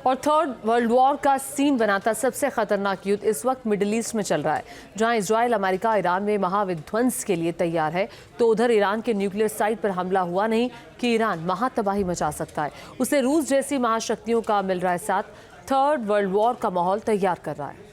और third world war का scene बनाता सबसे खतरनाक युद्ध इस वक्त मिडिल ईस्ट में चल रहा है, जहां इजराइल अमेरिका ईरान में महाविध्वंस के लिए तैयार है। तो उधर ईरान के न्यूक्लियर साइट पर हमला हुआ नहीं कि ईरान महातबाही मचा सकता है। उसे रूस जैसी महाशक्तियों का मिल रहा है साथ, थर्ड वर्ल्ड वॉर का माहौल तैयार कर रहा है।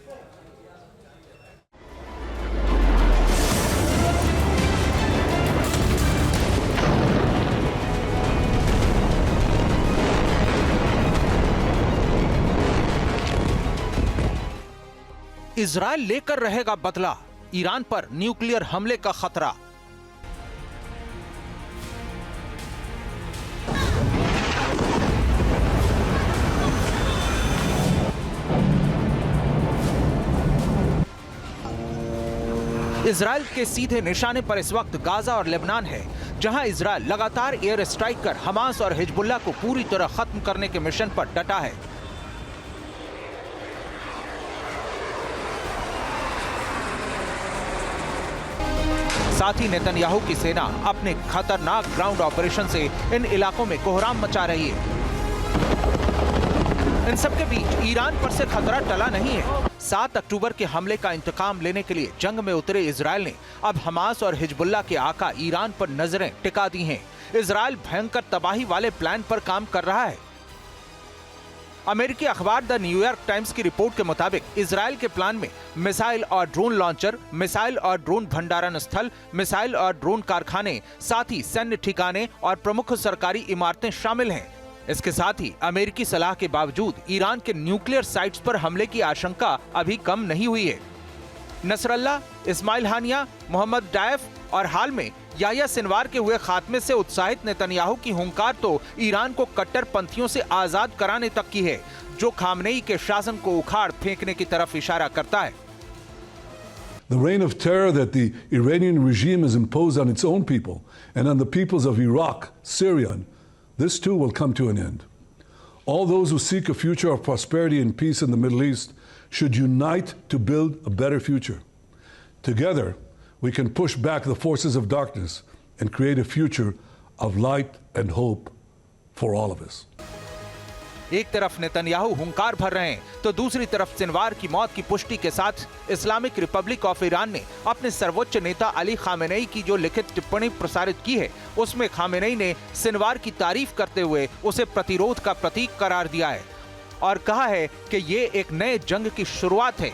इजराइल लेकर रहेगा बदला, ईरान पर न्यूक्लियर हमले का खतरा। इजराइल के सीधे निशाने पर इस वक्त गाजा और लेबनान है, जहां इजराइल लगातार एयर स्ट्राइक कर हमास और हिजबुल्लाह को पूरी तरह खत्म करने के मिशन पर डटा है। साथ ही नेतन्याहू की सेना अपने खतरनाक ग्राउंड ऑपरेशन से इन इलाकों में कोहराम मचा रही है। इन सबके बीच ईरान पर से खतरा टला नहीं है। 7 अक्टूबर के हमले का इंतकाम लेने के लिए जंग में उतरे इजराइल ने अब हमास और हिजबुल्लाह के आका ईरान पर नजरें टिका दी हैं। इजराइल भयंकर तबाही वाले प्लान पर काम कर रहा है। अमेरिकी अखबार द न्यूयॉर्क टाइम्स की रिपोर्ट के मुताबिक इजराइल के प्लान में मिसाइल और ड्रोन लॉन्चर, मिसाइल और ड्रोन भंडारण स्थल, मिसाइल और ड्रोन कारखाने, साथ ही सैन्य ठिकाने और प्रमुख सरकारी इमारतें शामिल हैं। इसके साथ ही अमेरिकी सलाह के बावजूद ईरान के न्यूक्लियर साइट्स पर हमले की आशंका अभी कम नहीं हुई है। नसरल्ला, इस्माइल हानिया, मोहम्मद डायफ और हाल में याह्या सिनवार के हुए खात्मे से उत्साहित नेतन्याहू की हुंकार तो ईरान को कट्टरपंथियों से आजाद कराने तक की है, जो खामनेई के शासन को उखाड़ फेंकने की तरफ इशारा करता है। The reign of terror that the Iranian regime has imposed on its own people and on the peoples of Iraq, Syria, this too will come to an end. All those who seek a future of prosperity and peace in the Middle East should unite to build a better future. Together, we can push back the forces of darkness and create a future of light and hope for all of us. एक तरफ Netanyahu हुंकार भर रहे हैं, तो दूसरी तरफ Sinwar की मौत की पुष्टि के साथ इस्लामिक रिपब्लिक ऑफ ईरान ने अपने सर्वोच्च नेता अली खामेनेई की जो लिखित टिप्पणी प्रसारित की है, उसमें खामेनेई ने सिनवार की तारीफ करते हुए उसे प्रतिरोध का प्रतीक करार दिया है और कहा है कि ये एक नए जंग की शुरुआत है।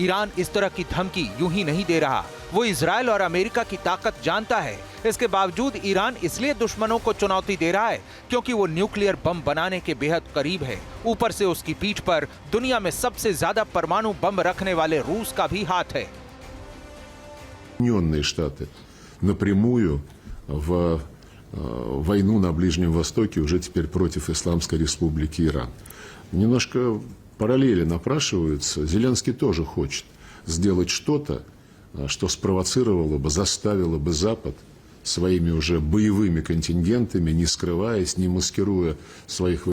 ईरान इस तरह की धमकी यूं ही नहीं दे रहा, वो इजराइल और अमेरिका की ताकत जानता है। इसके बावजूद ईरान इसलिए दुश्मनों को चुनौती दे रहा है क्योंकि वो न्यूक्लियर बम बनाने के बेहद करीब है। ऊपर से उसकी पीठ पर दुनिया में सबसे ज्यादा परमाणु बम रखने वाले रूस का भी हाथ है। Соединенные Штаты напрямую в войну на Ближнем Востоке уже теперь против Исламской Республики Иран. Немножко параллели напрашиваются. Зеленский тоже хочет сделать что-то, что спровоцировало бы, заставило бы Запад своими уже боевыми контингентами, не скрываясь, не маскируя своих...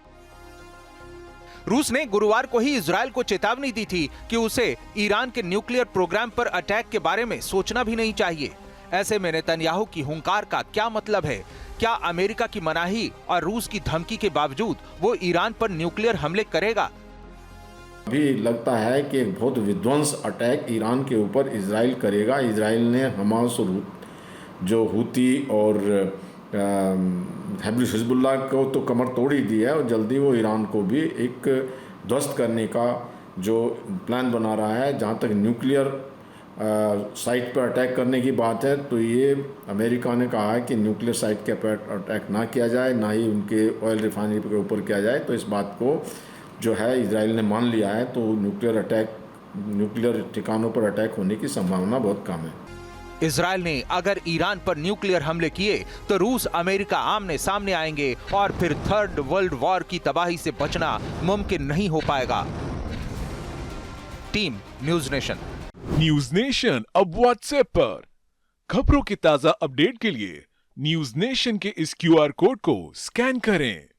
रूस ने गुरुवार को ही इजराइल को चेतावनी दी थी कि उसे ईरान के न्यूक्लियर प्रोग्राम पर अटैक के बारे में सोचना भी नहीं चाहिए। ऐसे में नेतन्याहू की हुंकार का क्या मतलब है? क्या अमेरिका की मनाही और रूस की धमकी के बावजूद वो ईरान पर न्यूक्लियर हमले करेगा? अभी लगता है कि एक बहुत विध्वंस अटैक ईरान के ऊपर इजराइल करेगा। इजराइल ने हमास और जो हुती और हिजबुल्लाह को तो कमर तोड़ ही दी है और जल्दी वो ईरान को भी एक ध्वस्त करने का जो प्लान बना रहा है। जहाँ तक न्यूक्लियर साइट पर अटैक करने की बात है, तो ये अमेरिका ने कहा है कि न्यूक्लियर साइट के पर अटैक ना किया जाए, ना ही उनके ऑयल रिफाइनरी के ऊपर किया जाए। तो इस बात को जो है इजराइल ने मान लिया है, तो न्यूक्लियर ठिकानों पर अटैक होने की संभावना बहुत कम है। इजराइल ने अगर ईरान पर न्यूक्लियर हमले किए तो रूस अमेरिका आमने सामने आएंगे और फिर थर्ड वर्ल्ड वॉर की तबाही से बचना मुमकिन नहीं हो पाएगा। Team news nation. News nation अब व्हाट्सएप पर खबरों की ताजा अपडेट के लिए न्यूज नेशन के इस QR कोड को स्कैन करें।